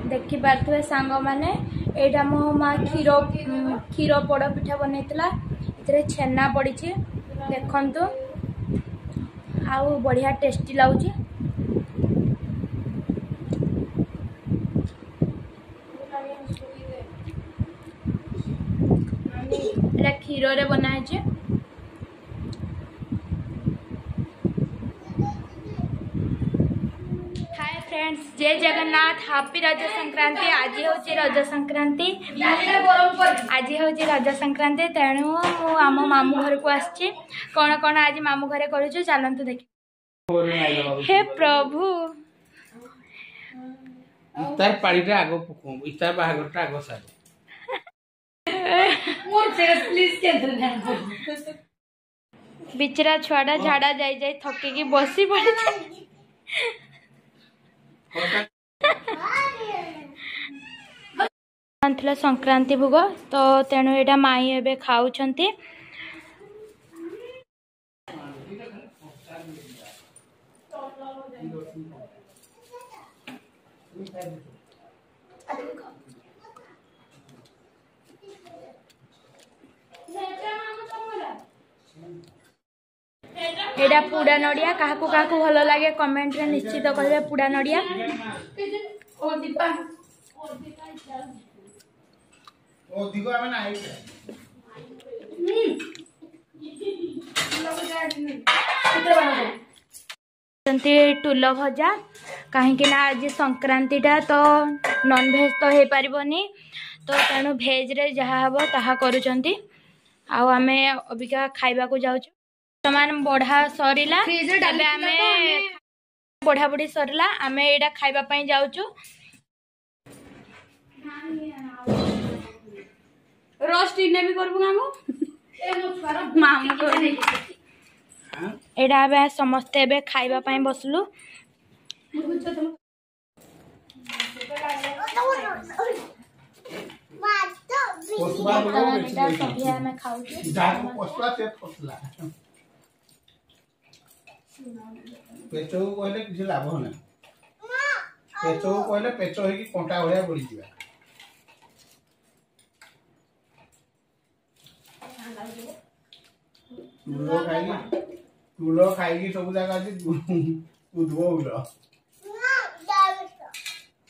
देखि पारे सांग मैंने एटा मो माँ क्षीर पोड़ पिठा बनईला इतरे छेना पड़ी देखु आउ बढ़िया टेस्टी लगुच। क्षीर रे बनाई। हाय फ्रेंड्स, जय जगन्नाथ, हैप्पी रज संक्रांति। आज हूँ रज संक्रांति, आज हूँ रज संक्रांति। तेणु मु आम मामू घर को आसी कौन कौन आज मामू घरे करूँ चलतु देख। हे प्रभु इतार पाड़ीटा आगो पकम इतार बाहागरटा आगो सारे बिचरा छुआटा झाड़ा जाई जाई थकिकी बसी पड़ी संक्रांति भोग तो तेणु एटा माई एबे खाउछंती। एटा पुड़ा नड़िया काहाकू काहाकू भल लगे कमेंट रे निश्चित कहिबे। पुड़ा नड़िया टुल भजा कहीं आज संक्रांतिटा तो नॉन भेज तो हो पारबनी तो तेणु भेज रे जहाँ हम ताहा करुचंती। आउ आमे अबिका खाइबा को जाउछु। वर्तमान बढ़ा सरला बढ़ा बढ़ी सरला आमे एटा खाइबा पई जाउछु। रोस्ट इने भी करबु गामो मामू को एटा आबे समस्त एबे खाइबा पई बसलु। पेचो कहले किसी लाभ ना पेचो कहले पेचो होगी कंटा भलिया बढ़ी जीवा तुलो खाई सब जगह उद्भव उलो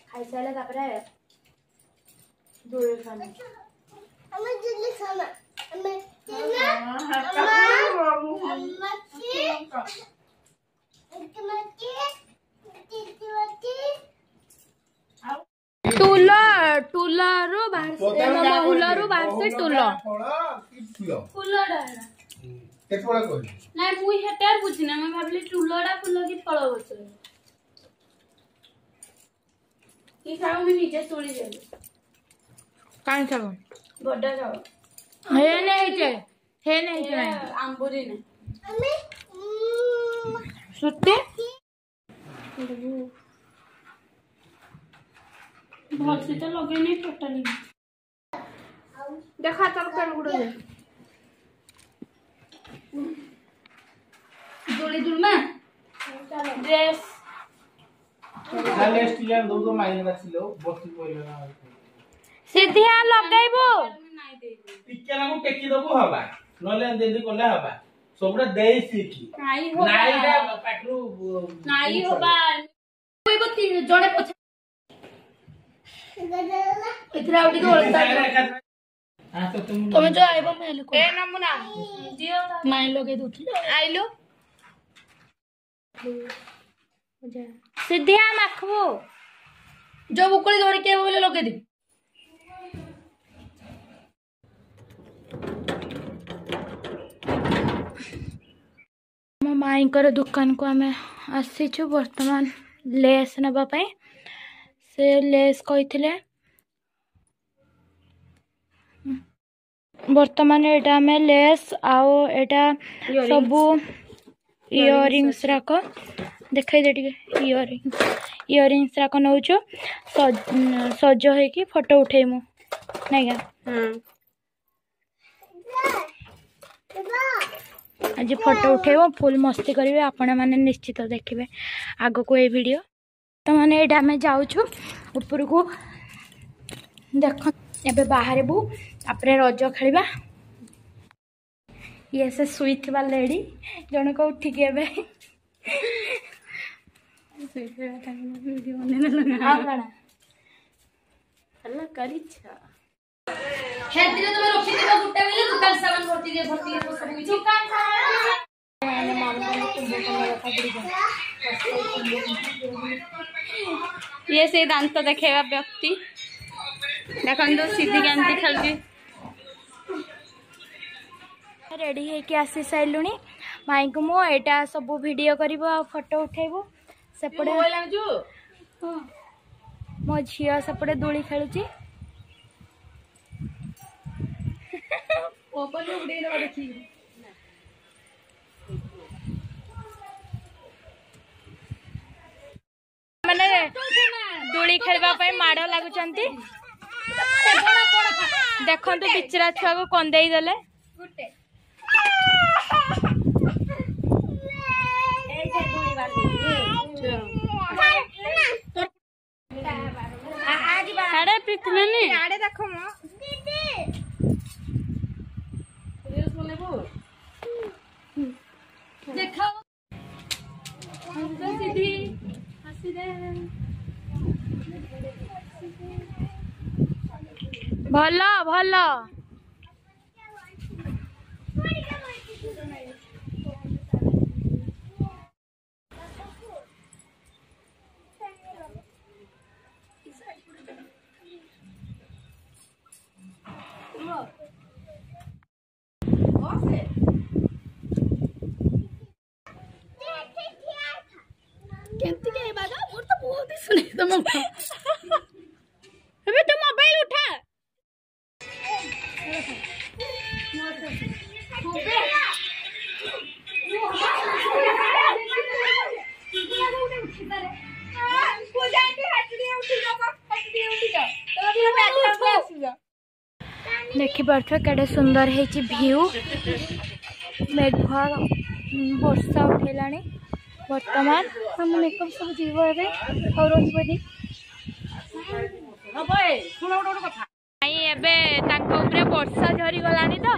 खाई साले तापरे दूर खाना हमें जल्दी खाना हमें टूलरू बहुलरू बांसे टूलो फुलडा केतबेला कहली ना मुई हेटार बुझिना मैं भाबली टूलडा फुल की फल बस की खाओ मैं नीचे तोड़ी देली कान खाओ बड्डा खाओ हे नहीं छे आंबुरी ने सुते भल से तो लगे नहीं टोटली देखा तर पेन गुडो दे जोड़ी दुलमा ड्रेस खाली स्टील दो माइल रखिलो बत्ती कोइलो ना सिधिया लगाइबो टिके ना को टेकी दबो हबा नले देदी कोला हबा सबरा देई सीखी नाई हो नाईटा पाटरू नाई होबा कोई को तीन जोड़े पछ इतरा उडी को ओलता हां तो तुम जो आइबो महल को ए नमुना दियो माई लगे दुठलो आइलो सिधिया माखबो जो बुकड़ी धरि के बोले लगे दी मो माई कर दुकान को आमे आसीछु वर्तमान लेस नबा पई से लेस कहिथिले वर्तमान एटा में लेस आओ एटा सबु इयरिंग्स राख देखाई दे टिके इयरिंग्स राख नउचो सज है कि फोटो उठेमु नहीं क्या आज फोटो उठेबो फुल मस्ती करिवे आपण माने निश्चित देखिबे आगो को ए वीडियो। तो मैंने ये आम जाऊँ ऊपर को देख ए बाहर तापर रज खेल ये से शुई लेडी जनक उठिक ये से दांत देखा व्यक्ति देखो सीधी केमती खेलुची रेडी होके आसी सारूँ माई को मो एटा सब वीडियो कर फोटो उठेबू सेपटे मो झील सेपटे दोली खेलुची मैंने दोली खेलवाई माड़ लगुच देखु बिचरा छुआ को कंदे देले भल भल तो मोबाइल उठा देखी पार्थ केडे सुंदर है भ्यू मेघुआ वर्षा उठेला बर्तमान हम मेकअप सब जीव और वर्षा झरी गलानी तो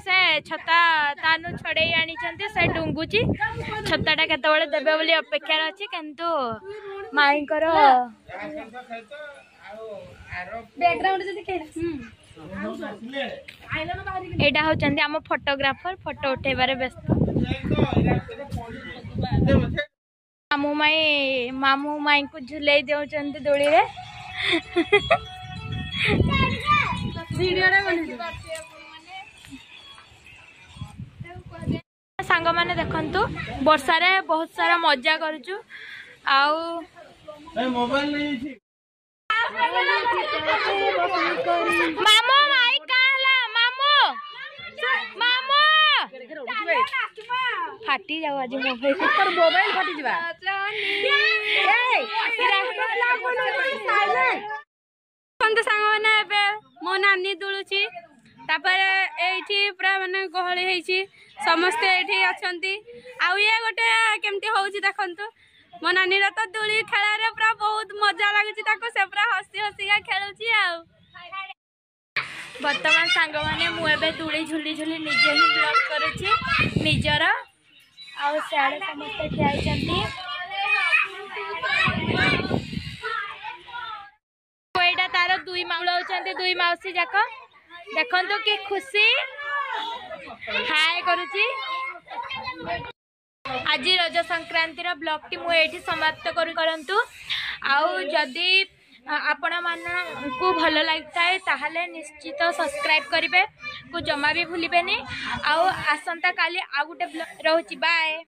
से छता तानु छड़े आनी से डुंगुची छताटा केतबेले देबे बोली अपेक्षा अच्छी किंतु माई एटा होचंदी आम फोटोग्राफर फोटो उठेबारे व्यस्त मामू माई को झुले दौरान दोली रे सांग माने देखंतु वर्षा रे बहुत सारा मजा करूचु आउ मामू माई काला मामू मामू फाटी जाओ आज मोबाइल फाटी जावा सांग मैंने मो नानी दुलुची पूरा माने गहली होती समस्ते ये अच्छा आउ ये गोटे केमती होची देखंतु मो नानी तो दुली खेल पूरा बहुत मजा लगुच से पूरा हसी हसिका खेलुची बर्तमान सांग मैंने मुझे दुली झुली झुली निजे ही ब्लॉग करुची निजर आउ सियाड़े समस्ते ठिया एटा तार दुई दुई मौसी जाक देखंतु कि खुशी हाय करुची आज रज संक्रांति ब्लॉग टी मुझे समाप्त करंतु आउ जदि आपण मानकु भल लगता है ताहले निश्चित सब्सक्राइब करेंगे को जमा भी भूलिबेनी आउ आसंता काली आ गुटे ब्लॉग रहउची बाय।